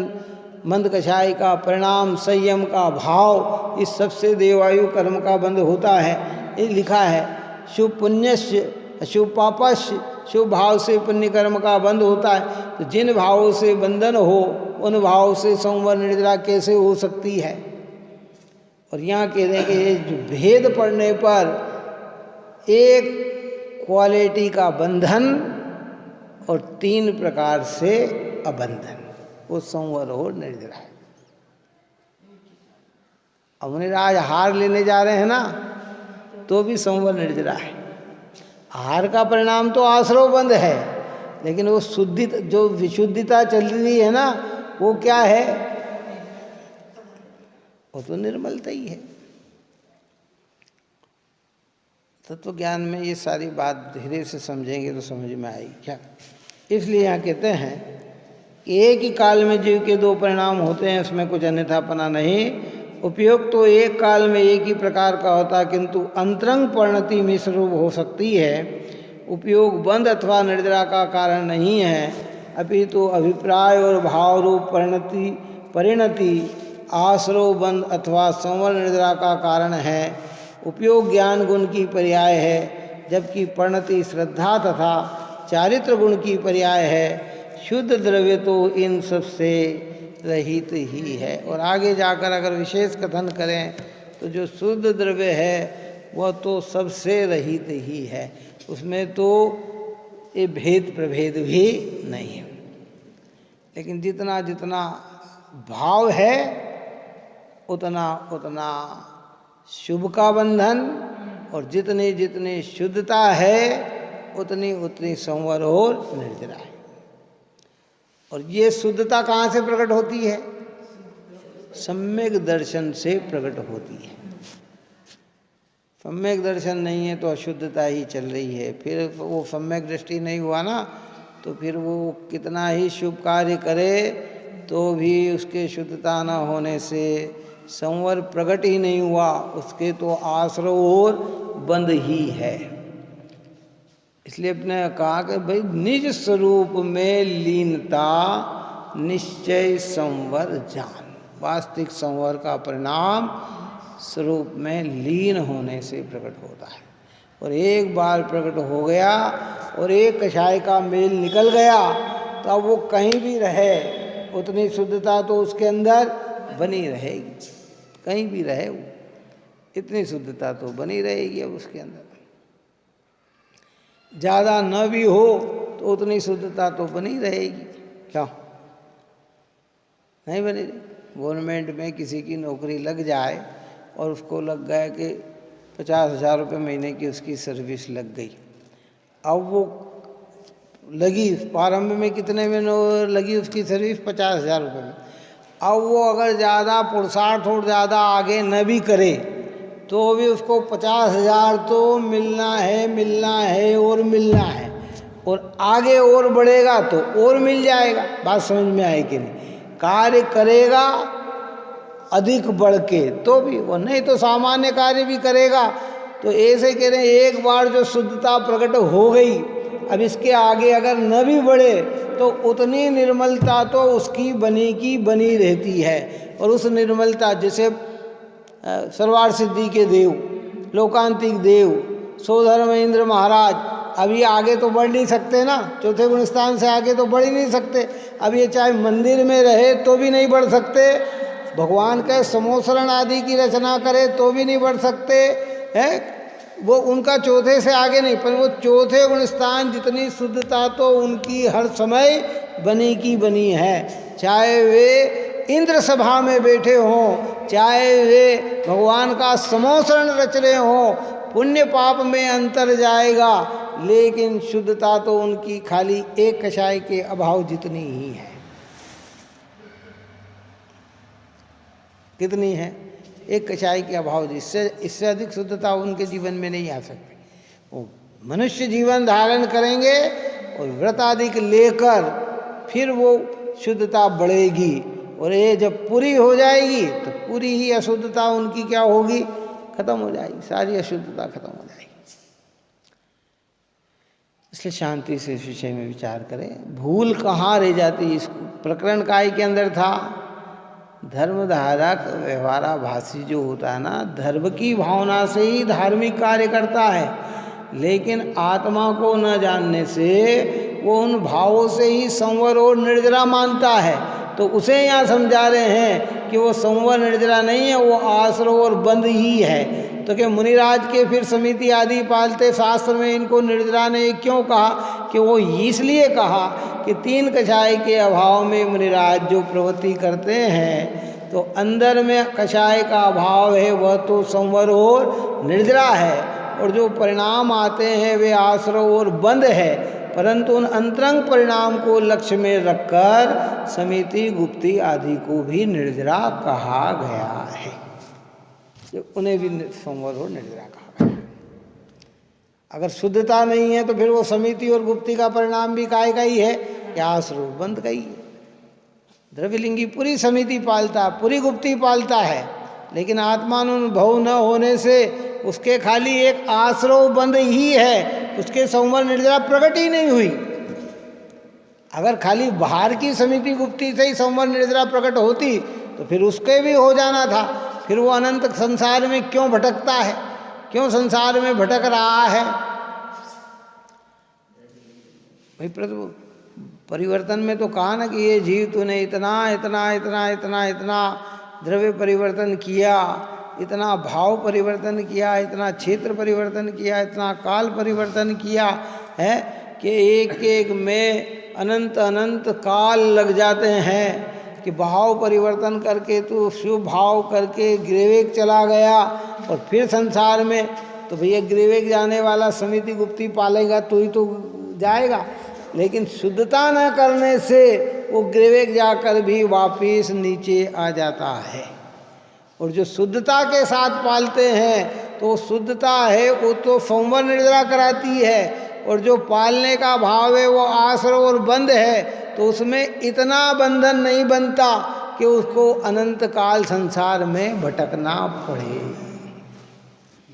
मंद कषाय का परिणाम संयम का भाव, इस सबसे देवायु कर्म का बंध होता है, ये लिखा है। शुभ पुण्यस्य अशुभ पापस्य, शुभ भाव से पुण्य कर्म का बंध होता है। तो जिन भावों से बंधन हो उन भाव से संवर निर्जरा कैसे हो सकती है? और यहाँ कह रहे हैं कि जो भेद पड़ने पर एक क्वालिटी का बंधन और 3 प्रकार से अबंधन, वो संवर और निर्जरा है। अब मुनिराज हार लेने जा रहे हैं ना, तो भी संवर निर्जरा है। हार का परिणाम तो आश्रव बंध है, लेकिन वो शुद्धि जो विशुद्धता चल रही है ना, वो क्या है? वो तो निर्मलता ही है। तत्व ज्ञान में ये सारी बात धीरे से समझेंगे तो समझ में आएगी क्या। इसलिए यहाँ कहते हैं एक ही काल में जीव के 2 परिणाम होते हैं, उसमें कुछ अन्यथापना नहीं। उपयोग तो एक काल में एक ही प्रकार का होता है, किंतु अंतरंग परिणति मिश्र रूप हो सकती है। उपयोग बंध अथवा निर्जरा का कारण नहीं है, अपितु अभिप्राय और भाव रूप परिणति आश्रव बंध अथवा संवर निर्जरा का कारण है। उपयोग ज्ञान गुण की पर्याय है, जबकि परिणति श्रद्धा तथा चारित्र गुण की पर्याय है। शुद्ध द्रव्य तो इन सब से रहित ही है। और आगे जाकर अगर विशेष कथन करें तो जो शुद्ध द्रव्य है वह तो सबसे रहित ही है, उसमें तो ये भेद प्रभेद भी नहीं है। लेकिन जितना जितना भाव है उतना उतना शुभ का बंधन, और जितनी जितनी शुद्धता है उतनी उतनी संवर और निर्जरा है। और ये शुद्धता कहाँ से प्रकट होती है? सम्यक दर्शन से प्रकट होती है। सम्यक दर्शन नहीं है तो अशुद्धता ही चल रही है। फिर वो सम्यक दृष्टि नहीं हुआ ना, तो फिर वो कितना ही शुभ कार्य करे तो भी उसके शुद्धता न होने से संवर प्रकट ही नहीं हुआ, उसके तो आश्रय और बंद ही है। इसलिए अपने कहा कि भाई निज स्वरूप में लीनता निश्चय संवर जान। वास्तविक संवर का परिणाम स्वरूप में लीन होने से प्रकट होता है। और एक बार प्रकट हो गया और एक कषाय का मेल निकल गया तो अब वो कहीं भी रहे उतनी शुद्धता तो उसके अंदर बनी रहेगी। कहीं भी रहे वो इतनी शुद्धता तो बनी रहेगी अब उसके अंदर। ज़्यादा न भी हो तो उतनी शुद्धता तो बनी रहेगी। क्या नहीं बनी रहेगी? गवर्नमेंट में किसी की नौकरी लग जाए और उसको लग गया कि 50,000 रुपये महीने की उसकी सर्विस लग गई। अब वो लगी प्रारंभ में कितने में लगी उसकी सर्विस? 50,000 रुपये में। अब वो अगर ज़्यादा पुरुषार्थ और ज़्यादा आगे न भी करे तो भी उसको 50,000 तो मिलना है और मिलना है। और आगे और बढ़ेगा तो और मिल जाएगा। बात समझ में आए कि नहीं? कार्य करेगा अधिक बढ़ के तो भी वो, नहीं तो सामान्य कार्य भी करेगा। तो ऐसे कह रहे हैं एक बार जो शुद्धता प्रकट हो गई, अब इसके आगे अगर न भी बढ़े तो उतनी निर्मलता तो उसकी बनी की बनी रहती है। और उस निर्मलता जैसे सर्वार सिद्धि के देव, लोकांतिक देव, सोधर्म इंद्र महाराज, अब ये आगे तो बढ़ नहीं सकते ना, चौथे गुण स्थान से आगे तो बढ़ ही नहीं सकते। अब ये चाहे मंदिर में रहे तो भी नहीं बढ़ सकते, भगवान के समोसरण आदि की रचना करे तो भी नहीं बढ़ सकते हैं। वो उनका चौथे से आगे नहीं, पर वो चौथे गुण स्थान जितनी शुद्धता तो उनकी हर समय बनी की बनी है। चाहे वे इंद्र सभा में बैठे हों, चाहे वे भगवान का समोसरण रच रहे हों, पुण्य पाप में अंतर जाएगा, लेकिन शुद्धता तो उनकी खाली एक कषाय के अभाव जितनी ही है। कितनी है? एक कषाय के अभाव। इससे अधिक शुद्धता उनके जीवन में नहीं आ सकती। वो मनुष्य जीवन धारण करेंगे और व्रत आदि लेकर फिर वो शुद्धता बढ़ेगी। और ये जब पूरी हो जाएगी तो पूरी ही अशुद्धता उनकी क्या होगी? खत्म हो जाएगी, सारी अशुद्धता खत्म हो जाएगी। इसलिए शांति से इस विषय में विचार करें। भूल कहाँ रह जाती? इस प्रकरण काय के अंदर था धर्मधारक व्यवहाराभासी जो होता है ना, धर्म की भावना से ही धार्मिक कार्य करता है, लेकिन आत्मा को न जानने से वो उन भावों से ही संवर और निर्जरा मानता है। तो उसे यहाँ समझा रहे हैं कि वो संवर निर्जरा नहीं है, वो आश्रय और बंध ही है। तो क्या मुनिराज के फिर समिति आदि पालते शास्त्र में इनको निर्जरा ने क्यों कहा? कि वो इसलिए कहा कि 3 कषाय के अभाव में मुनिराज जो प्रवृत्ति करते हैं तो अंदर में कषाय का अभाव है, वह तो संवर और निर्जरा है, और जो परिणाम आते हैं वे आश्रय और बंध है। परंतु उन अंतरंग परिणाम को लक्ष्य में रखकर समिति गुप्ती आदि को भी निर्जरा कहा गया है, उन्हें भी संवर और निर्जरा कहा गया। अगर शुद्धता नहीं है तो फिर वो समिति और गुप्ती का परिणाम भी काय का ही है, क्या आश्रय बंध का ही है। द्रव्यलिंगी पूरी समिति पालता, पूरी गुप्ती पालता है, लेकिन आत्मानुभव न होने से उसके खाली एक आश्रय बंध ही है, उसके संवर निर्जरा प्रकट ही नहीं हुई। अगर खाली बाहर की समिति गुप्ती से ही संवर निर्जरा प्रकट होती तो फिर उसके भी हो जाना था। फिर वो अनंत संसार में क्यों भटकता है, क्यों संसार में भटक रहा है? भाई प्रभु परिवर्तन में तो कहा ना कि ये जीव तूने इतना इतना इतना इतना इतना द्रव्य परिवर्तन किया, इतना भाव परिवर्तन किया, इतना क्षेत्र परिवर्तन किया, इतना काल परिवर्तन किया है कि एक एक में अनंत अनंत काल लग जाते हैं कि भाव परिवर्तन करके तू शुभ भाव करके ग्रीवेक चला गया और फिर संसार में। तो भैया ग्रीवेक जाने वाला समिति गुप्ती पालेगा तो ही तो जाएगा, लेकिन शुद्धता न करने से वो ग्रीवेक जाकर भी वापिस नीचे आ जाता है। और जो शुद्धता के साथ पालते हैं तो तो शुद्धता है वो तो संवर निर्जरा कराती है, और जो पालने का भाव है वो आश्रव और बंध है, तो उसमें इतना बंधन नहीं बनता कि उसको अनंत काल संसार में भटकना पड़े।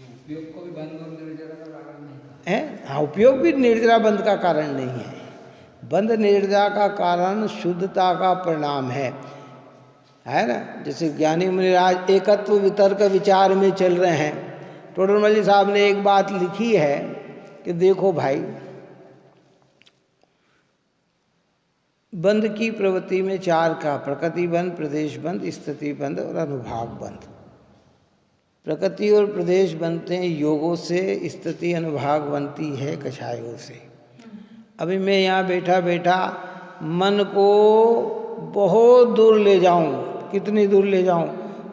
उपयोग को भी बंद और निर्जरा का कारण नहीं है हाँ, उपयोग भी निर्जरा बंध का कारण नहीं है। बंध निर्जरा का कारण शुद्धता का परिणाम है ना। जैसे ज्ञानी मुनिराज एकत्व वितर्क विचार में चल रहे हैं, टोडरमल जी साहब ने एक बात लिखी है कि देखो भाई, बंध की प्रवृत्ति में चार का प्रकृति बंध, प्रदेश बंध, स्थिति बंध और अनुभाग बंध। प्रकृति और प्रदेश बनते हैं योगों से, स्थिति अनुभाग बनती है कषायों से। अभी मैं यहाँ बैठा बैठा मन को बहुत दूर ले जाऊं, कितनी दूर ले जाऊं,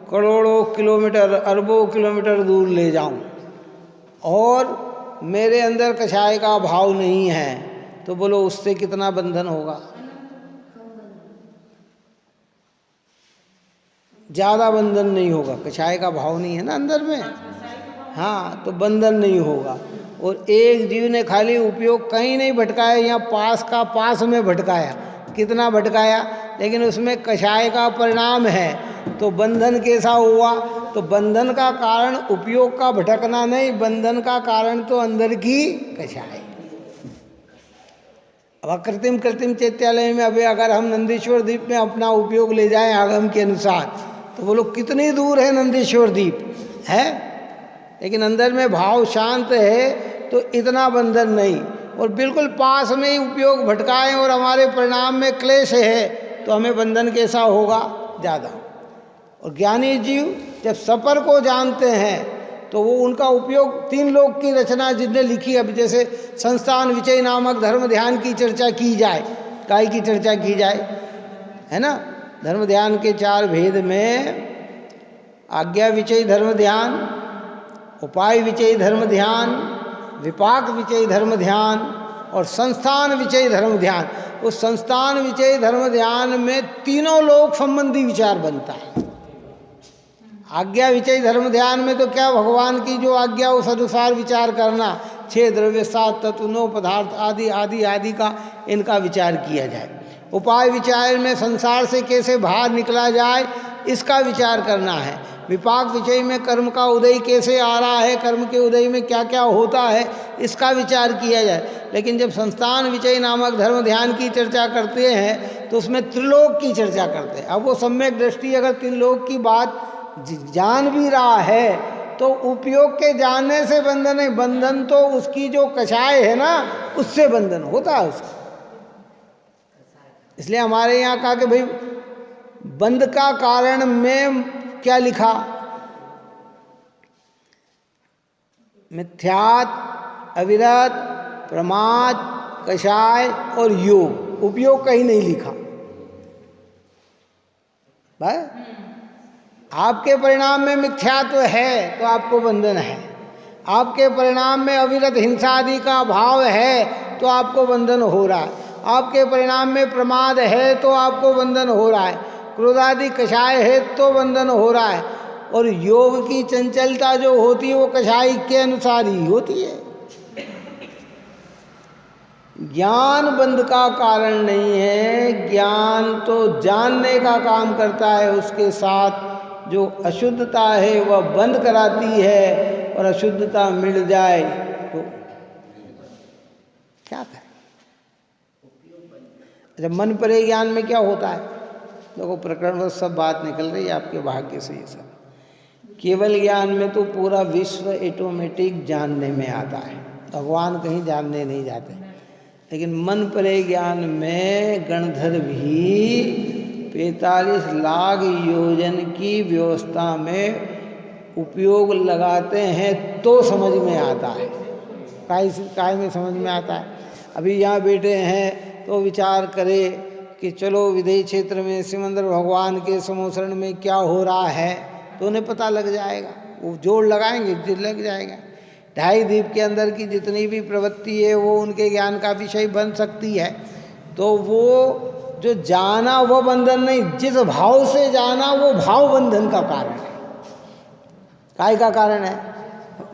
करोड़ों किलोमीटर अरबों किलोमीटर दूर ले जाऊं, और मेरे अंदर कषाय का भाव नहीं है, तो बोलो उससे कितना बंधन होगा? ज़्यादा बंधन नहीं होगा, कषाय का भाव नहीं है ना अंदर में, हाँ, तो बंधन नहीं होगा। और एक जीव ने खाली उपयोग कहीं नहीं भटकाया, यहाँ पास का पास में भटकाया, कितना भटकाया, लेकिन उसमें कषाय का परिणाम है, तो बंधन कैसा हुआ? तो बंधन का कारण उपयोग का भटकना नहीं, बंधन का कारण तो अंदर की कषाय। अब कृत्रिम चैत्यालय में अभी अगर हम नंदीश्वर द्वीप में अपना उपयोग ले जाएं आगम के अनुसार, तो बोलो कितनी दूर है नंदीश्वर द्वीप है, लेकिन अंदर में भाव शांत है तो इतना बंधन नहीं। और बिल्कुल पास में ही उपयोग भटकाएं और हमारे परिणाम में क्लेश है, तो हमें बंधन कैसा होगा? ज़्यादा। और ज्ञानी जीव जब सपर को जानते हैं तो वो उनका उपयोग तीन लोक की रचना जिसने लिखी, अब जैसे संस्थान विचय नामक धर्म ध्यान की चर्चा की जाए, काय की चर्चा की जाए, है ना। धर्म ध्यान के चार भेद में आज्ञा विचय धर्म ध्यान, उपाय विचय धर्म ध्यान, विपाक विचय धर्म ध्यान और संस्थान विचय धर्म ध्यान। उस संस्थान विचय धर्म ध्यान में तीनों लोक संबंधी विचार बनता है। आज्ञा विचय धर्म ध्यान में तो क्या, भगवान की जो आज्ञा उस अनुसार विचार करना, 6 द्रव्य 7 तत्व 9 पदार्थ आदि आदि आदि का इनका विचार किया जाए। उपाय विचार में संसार से कैसे बाहर निकला जाए इसका विचार करना है। विपाक विषय में कर्म का उदय कैसे आ रहा है, कर्म के उदय में क्या क्या होता है, इसका विचार किया जाए। लेकिन जब संस्थान विचय नामक धर्म ध्यान की चर्चा करते हैं तो उसमें त्रिलोक की चर्चा करते हैं। अब वो सम्यक दृष्टि अगर त्रिलोक की बात जान भी रहा है तो उपयोग के जानने से बंधन है, बंधन तो उसकी जो कषाय है ना उससे बंधन होता है उसका। इसलिए हमारे यहाँ कहा कि भाई बंध का कारण में क्या लिखा, मिथ्यात, अविरत, प्रमाद, कषाय और योग। उपयोग कहीं नहीं लिखा भाई। आपके परिणाम में मिथ्यात्व है तो आपको बंधन है, आपके परिणाम में अविरत हिंसा आदि का भाव है तो आपको बंधन हो रहा है, आपके परिणाम में प्रमाद है तो आपको बंधन हो रहा है, क्रोधादि कषाय है तो बंधन हो रहा है। और योग की चंचलता जो होती है वो कषाय के अनुसार ही होती है। ज्ञान बंध का कारण नहीं है, ज्ञान तो जानने का काम करता है, उसके साथ जो अशुद्धता है वह बंद कराती है, और अशुद्धता मिट जाए तो क्या करें। जब मन परे ज्ञान में क्या होता है, देखो प्रकरण में सब बात निकल रही है आपके भाग्य से। ये सब केवल ज्ञान में तो पूरा विश्व ऑटोमेटिक जानने में आता है, भगवान कहीं जानने नहीं जाते। लेकिन मन परे ज्ञान में गणधर भी 45 लाख योजन की व्यवस्था में उपयोग लगाते हैं तो समझ में आता है। काय में समझ में आता है। अभी यहाँ बैठे हैं तो विचार करें कि चलो विदेही क्षेत्र में सिमंदर भगवान के समोसरण में क्या हो रहा है तो उन्हें पता लग जाएगा, वो जोड़ लगाएंगे लग जाएगा। 2.5 द्वीप के अंदर की जितनी भी प्रवृत्ति है वो उनके ज्ञान का विषय बन सकती है। तो वो जो जाना वो बंधन नहीं, जिस भाव से जाना वो भाव बंधन का कारण है। काय का कारण है,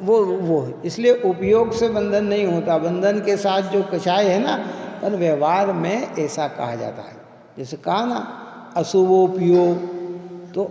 वो इसलिए उपयोग से बंधन नहीं होता। बंधन के साथ जो कषाय है ना, पर व्यवहार में ऐसा कहा जाता है। जैसे कहा ना अशुभोपयोग, तो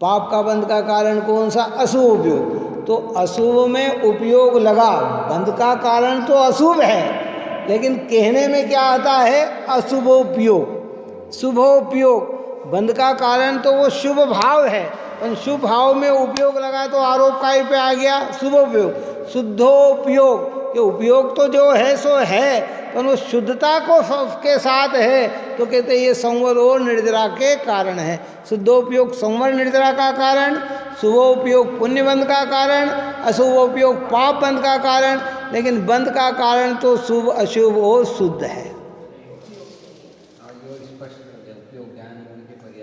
पाप का बंध का कारण कौन सा? अशुभ उपयोग। तो अशुभ में उपयोग लगा, बंध का कारण तो अशुभ है, लेकिन कहने में क्या आता है? अशुभोपयोग। शुभोपयोग, बंध का कारण तो वो शुभ भाव है, पर शुभ भाव में उपयोग लगा तो आरोप काय पे आ गया? शुभोपयोग। शुद्धोपयोग, कि उपयोग तो जो है सो है, पर वो शुद्धता को के साथ है, तो कहते हैं ये संवर और निर्जरा के कारण है। शुद्धोपयोग संवर निर्जरा का कारण, शुभोपयोग पुण्य बंध का कारण, अशुभोपयोग पाप बंध का कारण। लेकिन बंध का कारण तो शुभ अशुभ और शुद्ध है।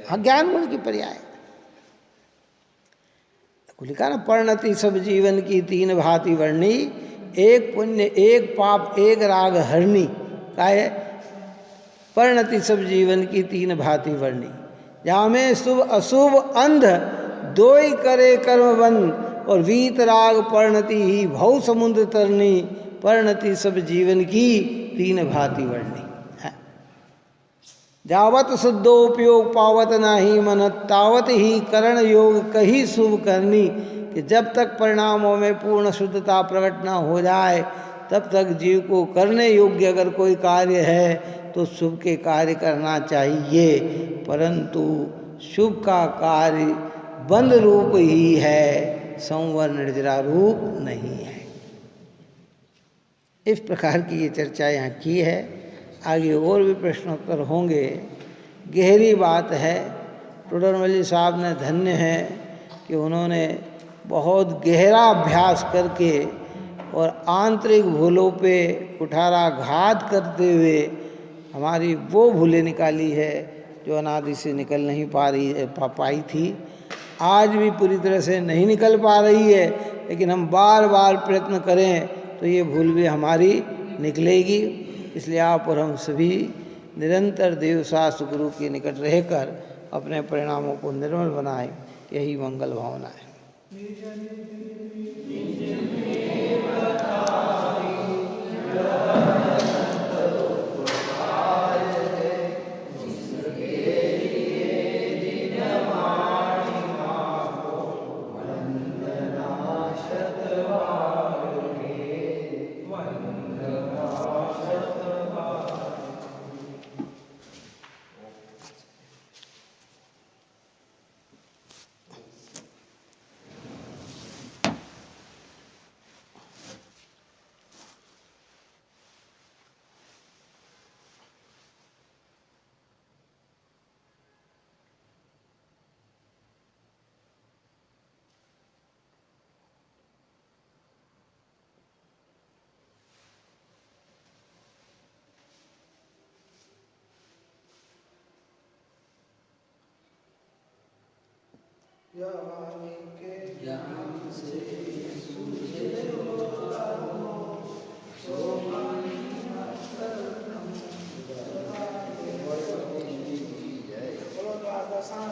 हाँ, ज्ञान गुण की पर्याय लिखा ना, परिणति सब जीवन की तीन भांति वर्णी, एक पुण्य एक पाप एक राग हरणी। का है? परिणति सब जीवन की तीन भांति वर्णी, जहाँ में शुभ अशुभ अंध दो ही करे कर्म बंध, और वीत राग परिणति ही भव समुद्र तरनी। परिणति सब जीवन की तीन भांति वर्णी। जावत शुद्धोपयोग पावत नाही मन, तावत ही करण योग कही शुभ करनी। कि जब तक परिणामों में पूर्ण शुद्धता प्रकट न हो जाए, तब तक जीव को करने योग्य अगर कोई कार्य है तो शुभ के कार्य करना चाहिए, परंतु शुभ का कार्य बंध रूप ही है, संवर निर्जरा रूप नहीं है। इस प्रकार की ये चर्चा यहाँ की है। आगे और भी प्रश्नोत्तर होंगे। गहरी बात है। टोडरमल साहब ने धन्य है कि उन्होंने बहुत गहरा अभ्यास करके और आंतरिक भूलों पे कुठाराघात करते हुए हमारी वो भूलें निकाली है जो अनादि से निकल नहीं पाई थी। आज भी पूरी तरह से नहीं निकल पा रही है, लेकिन हम बार बार प्रयत्न करें तो ये भूल भी हमारी निकलेगी। इसलिए आप और हम सभी निरंतर देव शास्त्र गुरु के निकट रहकर अपने परिणामों को निर्मल बनाएं, यही मंगल भावना है। ज्ञान से बोलो द्वादशांग